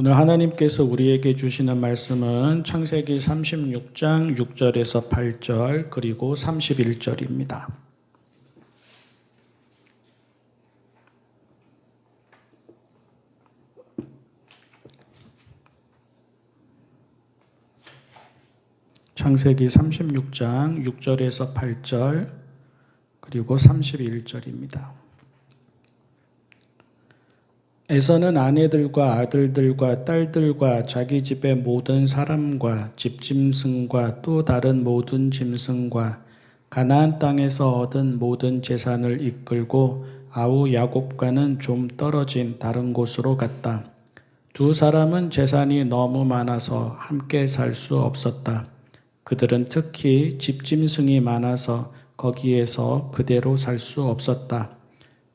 오늘 하나님께서 우리에게 주시는 말씀은 창세기 36장 6절에서 8절 그리고 31절입니다. 창세기 36장 6절에서 8절 그리고 31절입니다. 에서는 아내들과 아들들과 딸들과 자기 집의 모든 사람과 집짐승과 또 다른 모든 짐승과 가나안 땅에서 얻은 모든 재산을 이끌고 아우 야곱과는 좀 떨어진 다른 곳으로 갔다. 두 사람은 재산이 너무 많아서 함께 살 수 없었다. 그들은 특히 집짐승이 많아서 거기에서 그대로 살 수 없었다.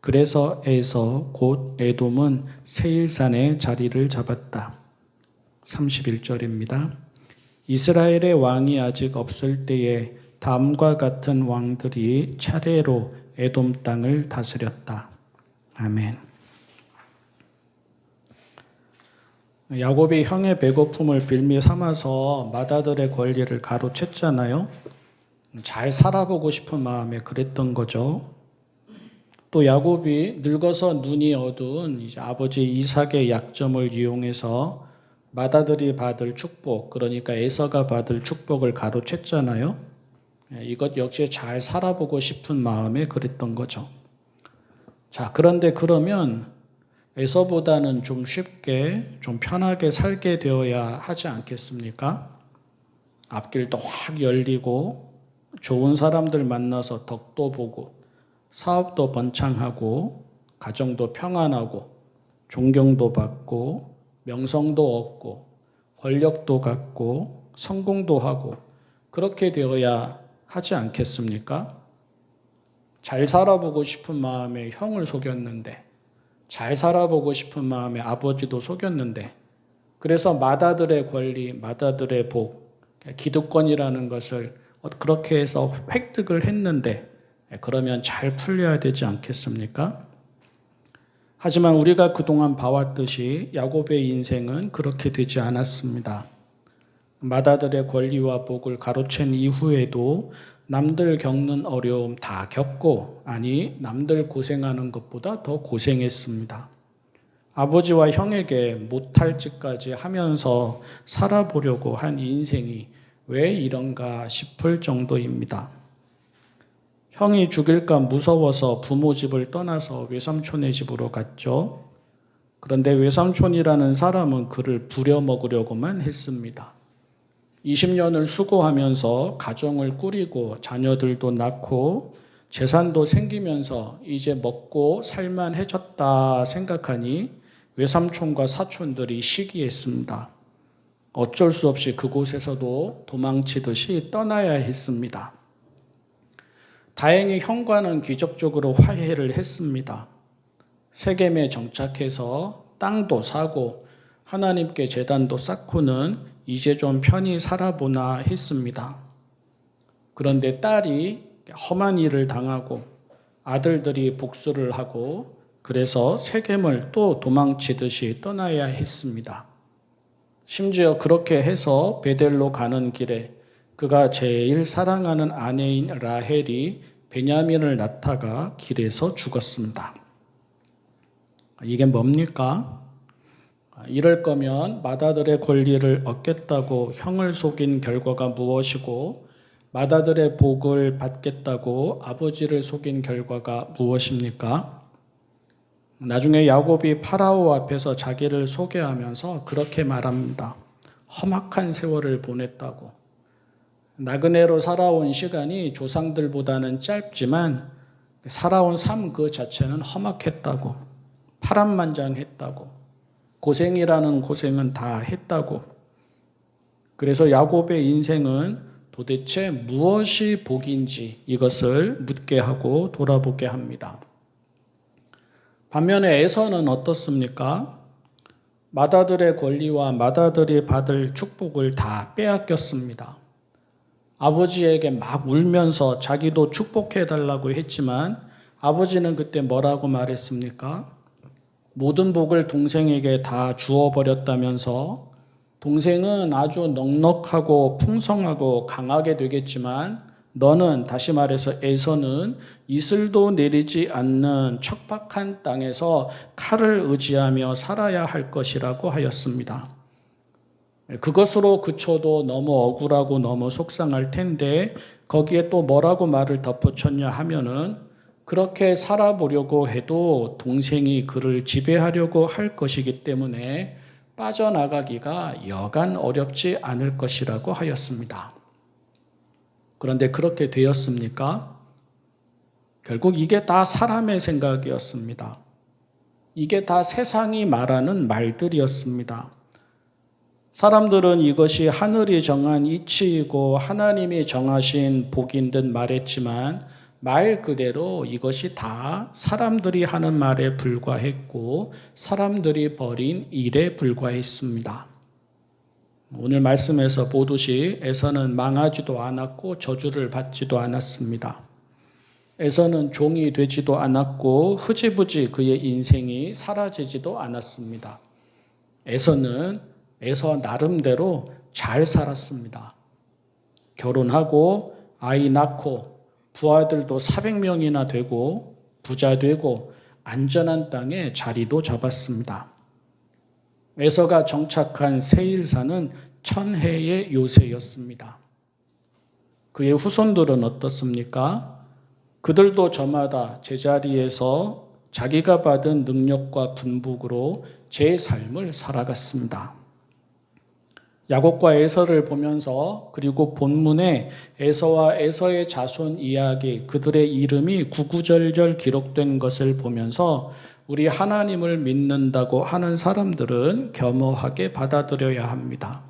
그래서 에서 곧 에돔은 세일산에 자리를 잡았다. 31절입니다. 이스라엘의 왕이 아직 없을 때에 다음과 같은 왕들이 차례로 에돔 땅을 다스렸다. 아멘. 야곱이 형의 배고픔을 빌미 삼아서 맏아들의 권리를 가로챘잖아요. 잘 살아보고 싶은 마음에 그랬던 거죠. 또 야곱이 늙어서 눈이 어두운 이제 아버지 이삭의 약점을 이용해서 맏아들이 받을 축복, 그러니까 에서가 받을 축복을 가로챘잖아요. 이것 역시 잘 살아보고 싶은 마음에 그랬던 거죠. 자, 그런데 그러면 에서보다는 좀 쉽게, 좀 편하게 살게 되어야 하지 않겠습니까? 앞길도 확 열리고 좋은 사람들 만나서 덕도 보고 사업도 번창하고 가정도 평안하고 존경도 받고 명성도 얻고 권력도 갖고 성공도 하고 그렇게 되어야 하지 않겠습니까? 잘 살아보고 싶은 마음에 형을 속였는데, 잘 살아보고 싶은 마음에 아버지도 속였는데, 그래서 맏아들의 권리, 맏아들의 복, 기득권이라는 것을 그렇게 해서 획득을 했는데 그러면 잘 풀려야 되지 않겠습니까? 하지만 우리가 그동안 봐왔듯이 야곱의 인생은 그렇게 되지 않았습니다. 맏아들의 권리와 복을 가로챈 이후에도 남들 겪는 어려움 다 겪고, 아니 남들 고생하는 것보다 더 고생했습니다. 아버지와 형에게 못할 짓까지 하면서 살아보려고 한 인생이 왜 이런가 싶을 정도입니다. 형이 죽일까 무서워서 부모 집을 떠나서 외삼촌의 집으로 갔죠. 그런데 외삼촌이라는 사람은 그를 부려먹으려고만 했습니다. 20년을 수고하면서 가정을 꾸리고 자녀들도 낳고 재산도 생기면서 이제 먹고 살만해졌다 생각하니 외삼촌과 사촌들이 시기했습니다. 어쩔 수 없이 그곳에서도 도망치듯이 떠나야 했습니다. 다행히 형과는 기적적으로 화해를 했습니다. 세겜에 정착해서 땅도 사고 하나님께 제단도 쌓고는 이제 좀 편히 살아보나 했습니다. 그런데 딸이 험한 일을 당하고 아들들이 복수를 하고 그래서 세겜을 또 도망치듯이 떠나야 했습니다. 심지어 그렇게 해서 베델로 가는 길에 그가 제일 사랑하는 아내인 라헬이 베냐민을 낳다가 길에서 죽었습니다. 이게 뭡니까? 이럴 거면 맏아들의 권리를 얻겠다고 형을 속인 결과가 무엇이고, 맏아들의 복을 받겠다고 아버지를 속인 결과가 무엇입니까? 나중에 야곱이 파라오 앞에서 자기를 소개하면서 그렇게 말합니다. 험악한 세월을 보냈다고. 나그네로 살아온 시간이 조상들보다는 짧지만 살아온 삶 그 자체는 험악했다고, 파란만장했다고, 고생이라는 고생은 다 했다고. 그래서 야곱의 인생은 도대체 무엇이 복인지 이것을 묻게 하고 돌아보게 합니다. 반면에 에서는 어떻습니까? 맏아들의 권리와 맏아들이 받을 축복을 다 빼앗겼습니다. 아버지에게 막 울면서 자기도 축복해달라고 했지만 아버지는 그때 뭐라고 말했습니까? 모든 복을 동생에게 다 주어버렸다면서 동생은 아주 넉넉하고 풍성하고 강하게 되겠지만 너는, 다시 말해서 에서는 이슬도 내리지 않는 척박한 땅에서 칼을 의지하며 살아야 할 것이라고 하였습니다. 그것으로 그쳐도 너무 억울하고 너무 속상할 텐데 거기에 또 뭐라고 말을 덧붙였냐 하면은 그렇게 살아보려고 해도 동생이 그를 지배하려고 할 것이기 때문에 빠져나가기가 여간 어렵지 않을 것이라고 하였습니다. 그런데 그렇게 되었습니까? 결국 이게 다 사람의 생각이었습니다. 이게 다 세상이 말하는 말들이었습니다. 사람들은 이것이 하늘이 정한 이치이고 하나님이 정하신 복인 듯 말했지만 말 그대로 이것이 다 사람들이 하는 말에 불과했고 사람들이 벌인 일에 불과했습니다. 오늘 말씀에서 보듯이 에서는 망하지도 않았고 저주를 받지도 않았습니다. 에서는 종이 되지도 않았고 흐지부지 그의 인생이 사라지지도 않았습니다. 에서는 에서 나름대로 잘 살았습니다. 결혼하고 아이 낳고 부하들도 400명이나 되고 부자 되고 안전한 땅에 자리도 잡았습니다. 에서가 정착한 세일사는 천혜의 요새였습니다. 그의 후손들은 어떻습니까? 그들도 저마다 제자리에서 자기가 받은 능력과 분복으로 제 삶을 살아갔습니다. 야곱과 에서를 보면서 그리고 본문에 에서와 에서의 자손 이야기, 그들의 이름이 구구절절 기록된 것을 보면서 우리 하나님을 믿는다고 하는 사람들은 겸허하게 받아들여야 합니다.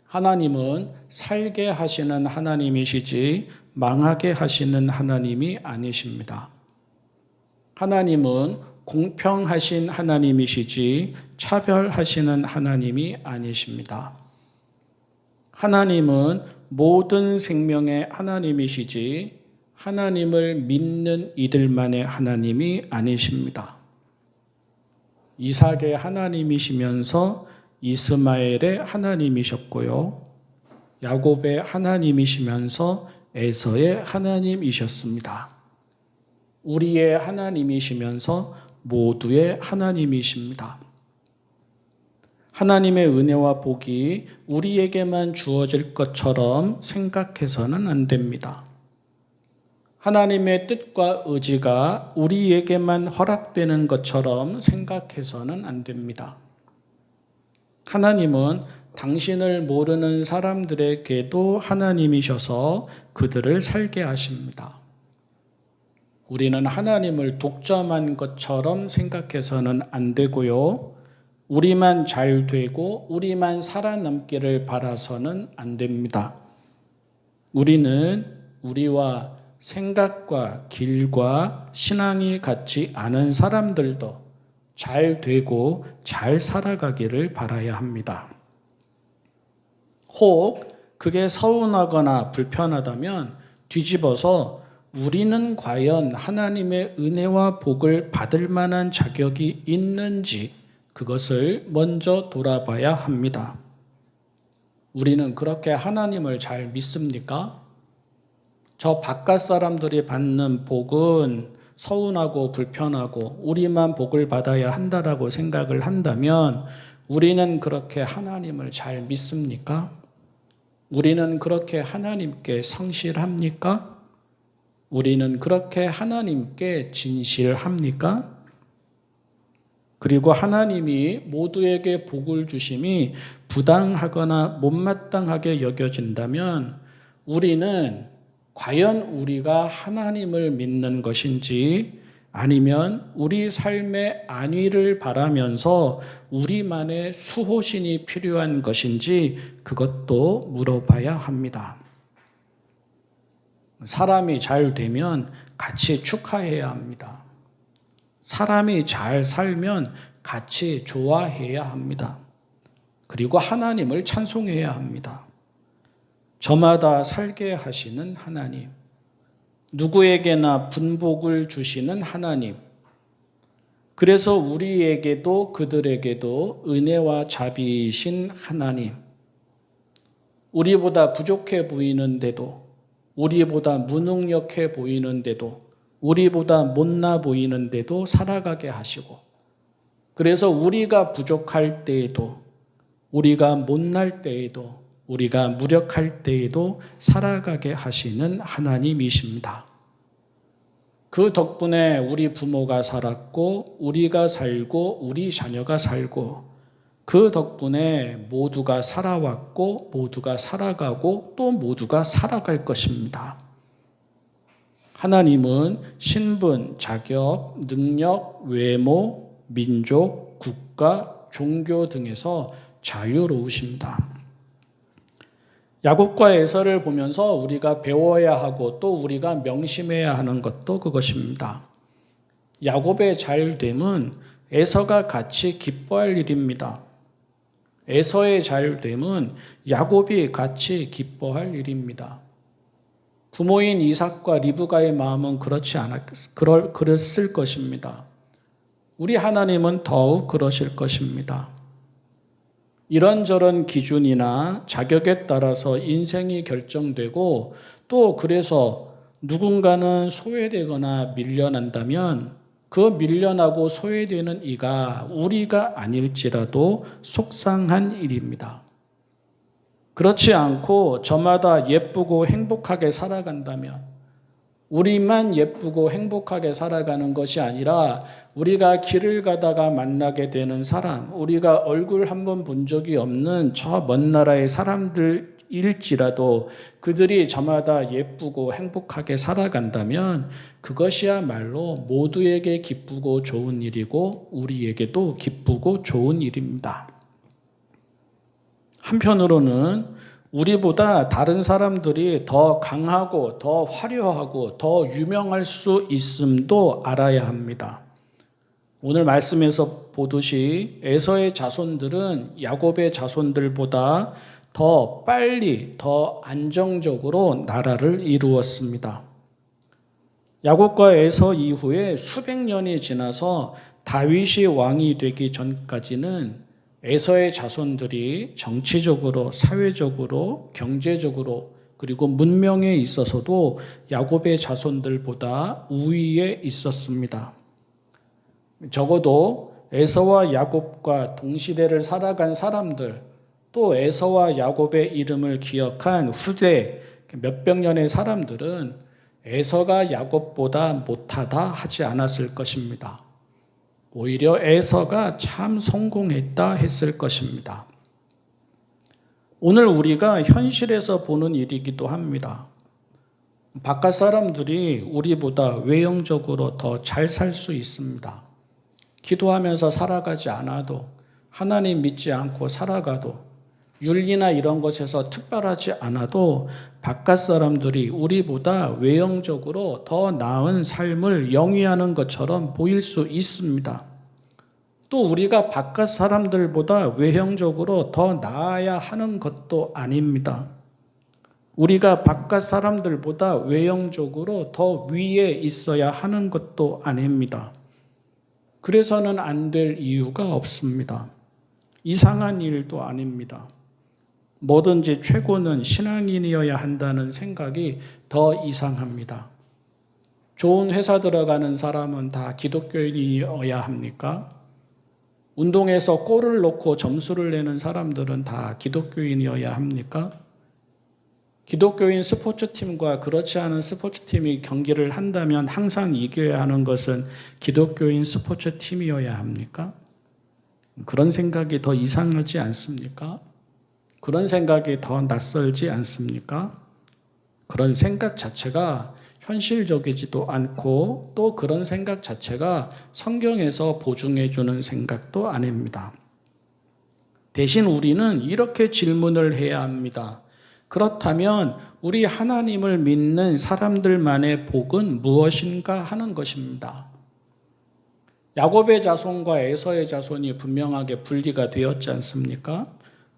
하나님은 살게 하시는 하나님이시지 망하게 하시는 하나님이 아니십니다. 하나님은 공평하신 하나님이시지 차별하시는 하나님이 아니십니다. 하나님은 모든 생명의 하나님이시지 하나님을 믿는 이들만의 하나님이 아니십니다. 이삭의 하나님이시면서 이스마엘의 하나님이셨고요. 야곱의 하나님이시면서 에서의 하나님이셨습니다. 우리의 하나님이시면서 모두의 하나님이십니다. 하나님의 은혜와 복이 우리에게만 주어질 것처럼 생각해서는 안 됩니다. 하나님의 뜻과 의지가 우리에게만 허락되는 것처럼 생각해서는 안 됩니다. 하나님은 당신을 모르는 사람들에게도 하나님이셔서 그들을 살게 하십니다. 우리는 하나님을 독점한 것처럼 생각해서는 안 되고요. 우리만 잘 되고 우리만 살아남기를 바라서는 안 됩니다. 우리는 우리와 생각과 길과 신앙이 같지 않은 사람들도 잘 되고 잘 살아가기를 바라야 합니다. 혹 그게 서운하거나 불편하다면 뒤집어서 우리는 과연 하나님의 은혜와 복을 받을 만한 자격이 있는지 그것을 먼저 돌아봐야 합니다. 우리는 그렇게 하나님을 잘 믿습니까? 저 바깥 사람들이 받는 복은 서운하고 불편하고 우리만 복을 받아야 한다라고 생각을 한다면 우리는 그렇게 하나님을 잘 믿습니까? 우리는 그렇게 하나님께 성실합니까? 우리는 그렇게 하나님께 진실합니까? 그리고 하나님이 모두에게 복을 주심이 부당하거나 못마땅하게 여겨진다면 우리는 과연 우리가 하나님을 믿는 것인지 아니면 우리 삶의 안위를 바라면서 우리만의 수호신이 필요한 것인지 그것도 물어봐야 합니다. 사람이 잘 되면 같이 축하해야 합니다. 사람이 잘 살면 같이 좋아해야 합니다. 그리고 하나님을 찬송해야 합니다. 저마다 살게 하시는 하나님, 누구에게나 분복을 주시는 하나님, 그래서 우리에게도 그들에게도 은혜와 자비이신 하나님, 우리보다 부족해 보이는데도, 우리보다 무능력해 보이는데도, 우리보다 못나 보이는데도 살아가게 하시고, 그래서 우리가 부족할 때에도, 우리가 못날 때에도, 우리가 무력할 때에도 살아가게 하시는 하나님이십니다. 그 덕분에 우리 부모가 살았고, 우리가 살고, 우리 자녀가 살고, 그 덕분에 모두가 살아왔고, 모두가 살아가고, 또 모두가 살아갈 것입니다. 하나님은 신분, 자격, 능력, 외모, 민족, 국가, 종교 등에서 자유로우십니다. 야곱과 에서를 보면서 우리가 배워야 하고 또 우리가 명심해야 하는 것도 그것입니다. 야곱의 잘됨은 에서가 같이 기뻐할 일입니다. 에서의 잘됨은 야곱이 같이 기뻐할 일입니다. 부모인 이삭과 리브가의 마음은 그랬을 것입니다. 우리 하나님은 더욱 그러실 것입니다. 이런저런 기준이나 자격에 따라서 인생이 결정되고 또 그래서 누군가는 소외되거나 밀려난다면 그 밀려나고 소외되는 이가 우리가 아닐지라도 속상한 일입니다. 그렇지 않고 저마다 예쁘고 행복하게 살아간다면 우리만 예쁘고 행복하게 살아가는 것이 아니라 우리가 길을 가다가 만나게 되는 사람, 우리가 얼굴 한번 본 적이 없는 저 먼 나라의 사람들일지라도 그들이 저마다 예쁘고 행복하게 살아간다면 그것이야말로 모두에게 기쁘고 좋은 일이고 우리에게도 기쁘고 좋은 일입니다. 한편으로는 우리보다 다른 사람들이 더 강하고 더 화려하고 더 유명할 수 있음도 알아야 합니다. 오늘 말씀에서 보듯이 에서의 자손들은 야곱의 자손들보다 더 빨리 더 안정적으로 나라를 이루었습니다. 야곱과 에서 이후에 수백 년이 지나서 다윗이 왕이 되기 전까지는 에서의 자손들이 정치적으로, 사회적으로, 경제적으로 그리고 문명에 있어서도 야곱의 자손들보다 우위에 있었습니다. 적어도 에서와 야곱과 동시대를 살아간 사람들, 또 에서와 야곱의 이름을 기억한 후대 몇백 년의 사람들은 에서가 야곱보다 못하다 하지 않았을 것입니다. 오히려 에서가 참 성공했다 했을 것입니다. 오늘 우리가 현실에서 보는 일이기도 합니다. 바깥 사람들이 우리보다 외형적으로 더 잘 살 수 있습니다. 기도하면서 살아가지 않아도, 하나님 믿지 않고 살아가도, 윤리나 이런 것에서 특별하지 않아도 바깥 사람들이 우리보다 외형적으로 더 나은 삶을 영위하는 것처럼 보일 수 있습니다. 또 우리가 바깥 사람들보다 외형적으로 더 나아야 하는 것도 아닙니다. 우리가 바깥 사람들보다 외형적으로 더 위에 있어야 하는 것도 아닙니다. 그래서는 안 될 이유가 없습니다. 이상한 일도 아닙니다. 뭐든지 최고는 신앙인이어야 한다는 생각이 더 이상합니다. 좋은 회사 들어가는 사람은 다 기독교인이어야 합니까? 운동에서 골을 넣고 점수를 내는 사람들은 다 기독교인이어야 합니까? 기독교인 스포츠팀과 그렇지 않은 스포츠팀이 경기를 한다면 항상 이겨야 하는 것은 기독교인 스포츠팀이어야 합니까? 그런 생각이 더 이상하지 않습니까? 그런 생각이 더 낯설지 않습니까? 그런 생각 자체가 현실적이지도 않고 또 그런 생각 자체가 성경에서 보증해 주는 생각도 아닙니다. 대신 우리는 이렇게 질문을 해야 합니다. 그렇다면 우리 하나님을 믿는 사람들만의 복은 무엇인가 하는 것입니다. 야곱의 자손과 에서의 자손이 분명하게 분리가 되었지 않습니까?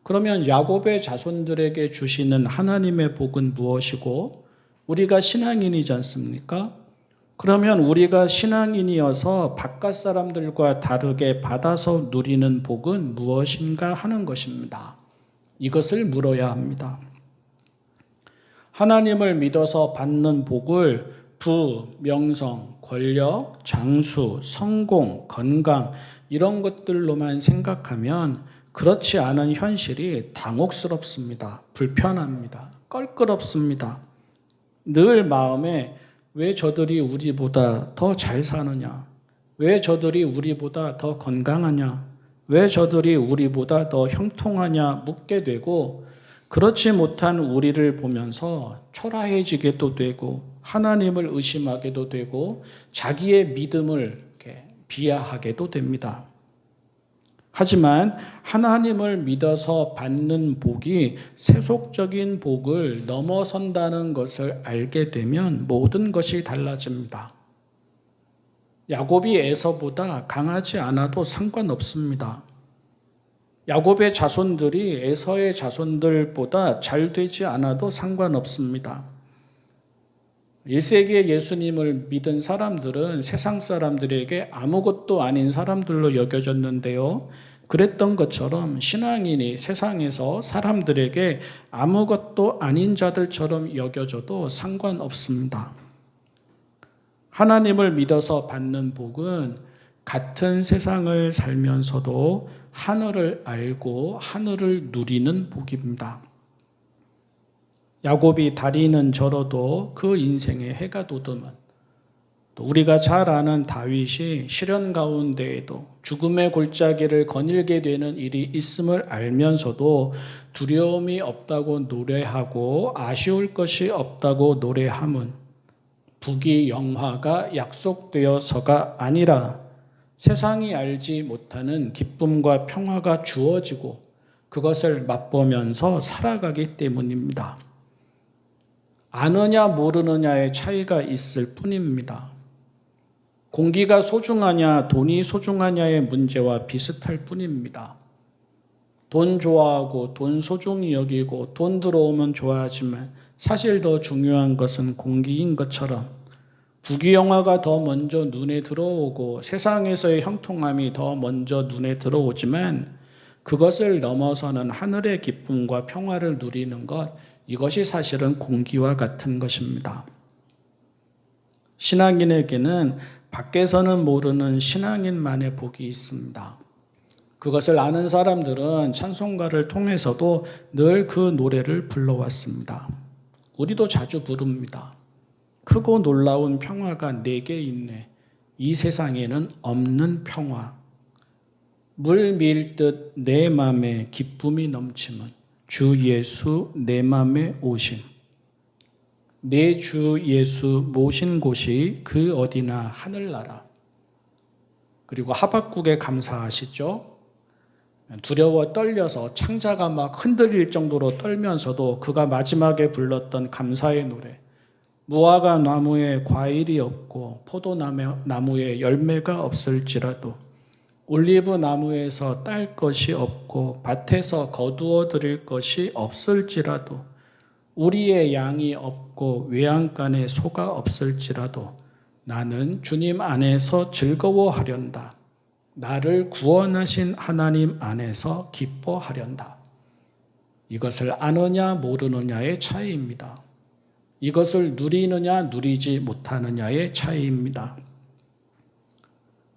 그러면 야곱의 자손들에게 주시는 하나님의 복은 무엇이고 우리가 신앙인이지 않습니까? 그러면 우리가 신앙인이어서 바깥 사람들과 다르게 받아서 누리는 복은 무엇인가 하는 것입니다. 이것을 물어야 합니다. 하나님을 믿어서 받는 복을 부, 명성, 권력, 장수, 성공, 건강 이런 것들로만 생각하면 그렇지 않은 현실이 당혹스럽습니다. 불편합니다. 껄끄럽습니다. 늘 마음에 왜 저들이 우리보다 더 잘 사느냐? 왜 저들이 우리보다 더 건강하냐? 왜 저들이 우리보다 더 형통하냐? 묻게 되고 그렇지 못한 우리를 보면서 초라해지게도 되고 하나님을 의심하게도 되고 자기의 믿음을 이렇게 비하하게도 됩니다. 하지만 하나님을 믿어서 받는 복이 세속적인 복을 넘어선다는 것을 알게 되면 모든 것이 달라집니다. 야곱이 에서보다 강하지 않아도 상관없습니다. 야곱의 자손들이 에서의 자손들보다 잘 되지 않아도 상관없습니다. 1세기에 예수님을 믿은 사람들은 세상 사람들에게 아무것도 아닌 사람들로 여겨졌는데요. 그랬던 것처럼 신앙인이 세상에서 사람들에게 아무것도 아닌 자들처럼 여겨져도 상관없습니다. 하나님을 믿어서 받는 복은 같은 세상을 살면서도 하늘을 알고 하늘을 누리는 복입니다. 야곱이 다리는 저러도 그 인생에 해가 돋으면 또 우리가 잘 아는 다윗이 시련 가운데에도 죽음의 골짜기를 거닐게 되는 일이 있음을 알면서도 두려움이 없다고 노래하고 아쉬울 것이 없다고 노래함은 부귀 영화가 약속되어서가 아니라 세상이 알지 못하는 기쁨과 평화가 주어지고 그것을 맛보면서 살아가기 때문입니다. 아느냐 모르느냐의 차이가 있을 뿐입니다. 공기가 소중하냐 돈이 소중하냐의 문제와 비슷할 뿐입니다. 돈 좋아하고 돈 소중히 여기고 돈 들어오면 좋아하지만 사실 더 중요한 것은 공기인 것처럼 부귀영화가 더 먼저 눈에 들어오고 세상에서의 형통함이 더 먼저 눈에 들어오지만 그것을 넘어서는 하늘의 기쁨과 평화를 누리는 것, 이것이 사실은 공기와 같은 것입니다. 신앙인에게는 밖에서는 모르는 신앙인만의 복이 있습니다. 그것을 아는 사람들은 찬송가를 통해서도 늘 그 노래를 불러왔습니다. 우리도 자주 부릅니다. 크고 놀라운 평화가 내게 있네. 이 세상에는 없는 평화. 물 밀듯 내 맘에 기쁨이 넘치면 주 예수 내 맘에 오심. 내 주 예수 모신 곳이 그 어디나 하늘나라. 그리고 하박국에 감사하시죠? 두려워 떨려서 창자가 막 흔들릴 정도로 떨면서도 그가 마지막에 불렀던 감사의 노래. 무화과 나무에 과일이 없고 포도나무에 열매가 없을지라도 올리브 나무에서 딸 것이 없고 밭에서 거두어 드릴 것이 없을지라도 우리의 양이 없고 외양간에 소가 없을지라도 나는 주님 안에서 즐거워하련다. 나를 구원하신 하나님 안에서 기뻐하련다. 이것을 아느냐 모르느냐의 차이입니다. 이것을 누리느냐 누리지 못하느냐의 차이입니다.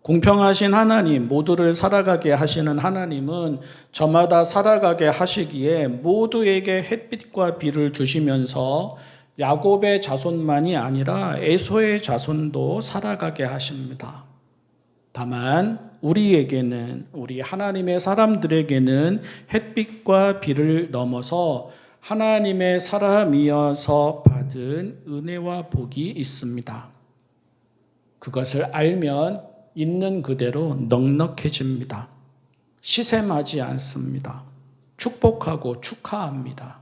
공평하신 하나님, 모두를 살아가게 하시는 하나님은 저마다 살아가게 하시기에 모두에게 햇빛과 비를 주시면서 야곱의 자손만이 아니라 에서의 자손도 살아가게 하십니다. 다만 우리에게는, 우리 하나님의 사람들에게는 햇빛과 비를 넘어서 하나님의 사람이어서 받은 은혜와 복이 있습니다. 그것을 알면 있는 그대로 넉넉해집니다. 시샘하지 않습니다. 축복하고 축하합니다.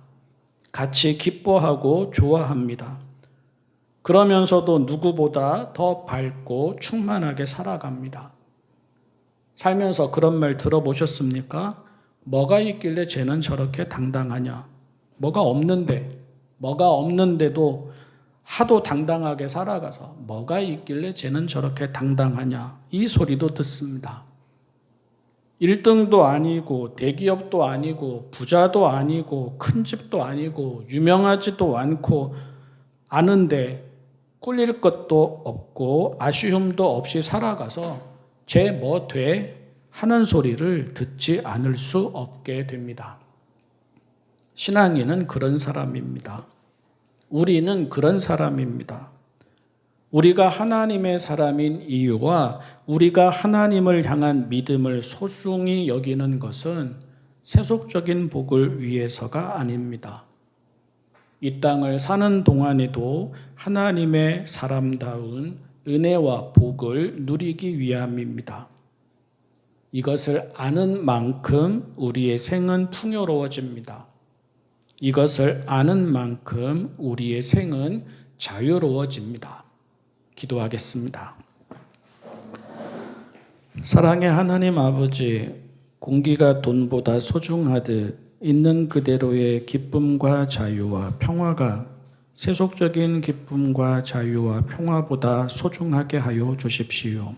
같이 기뻐하고 좋아합니다. 그러면서도 누구보다 더 밝고 충만하게 살아갑니다. 살면서 그런 말 들어보셨습니까? 뭐가 있길래 쟤는 저렇게 당당하냐? 뭐가 없는데도 하도 당당하게 살아가서 뭐가 있길래 쟤는 저렇게 당당하냐 이 소리도 듣습니다. 1등도 아니고 대기업도 아니고 부자도 아니고 큰 집도 아니고 유명하지도 않고 아는데 꿀릴 것도 없고 아쉬움도 없이 살아가서 쟤 뭐 돼? 하는 소리를 듣지 않을 수 없게 됩니다. 신앙인은 그런 사람입니다. 우리는 그런 사람입니다. 우리가 하나님의 사람인 이유와 우리가 하나님을 향한 믿음을 소중히 여기는 것은 세속적인 복을 위해서가 아닙니다. 이 땅을 사는 동안에도 하나님의 사람다운 은혜와 복을 누리기 위함입니다. 이것을 아는 만큼 우리의 생은 풍요로워집니다. 이것을 아는 만큼 우리의 생은 자유로워집니다. 기도하겠습니다. 사랑의 하나님 아버지, 공기가 돈보다 소중하듯 있는 그대로의 기쁨과 자유와 평화가 세속적인 기쁨과 자유와 평화보다 소중하게 하여 주십시오.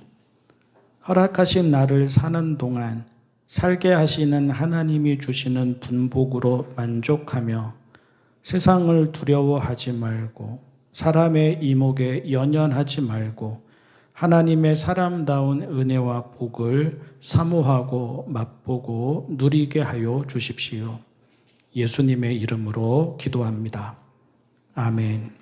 허락하신 나를 사는 동안 살게 하시는 하나님이 주시는 분복으로 만족하며 세상을 두려워하지 말고 사람의 이목에 연연하지 말고 하나님의 사람다운 은혜와 복을 사모하고 맛보고 누리게 하여 주십시오. 예수님의 이름으로 기도합니다. 아멘.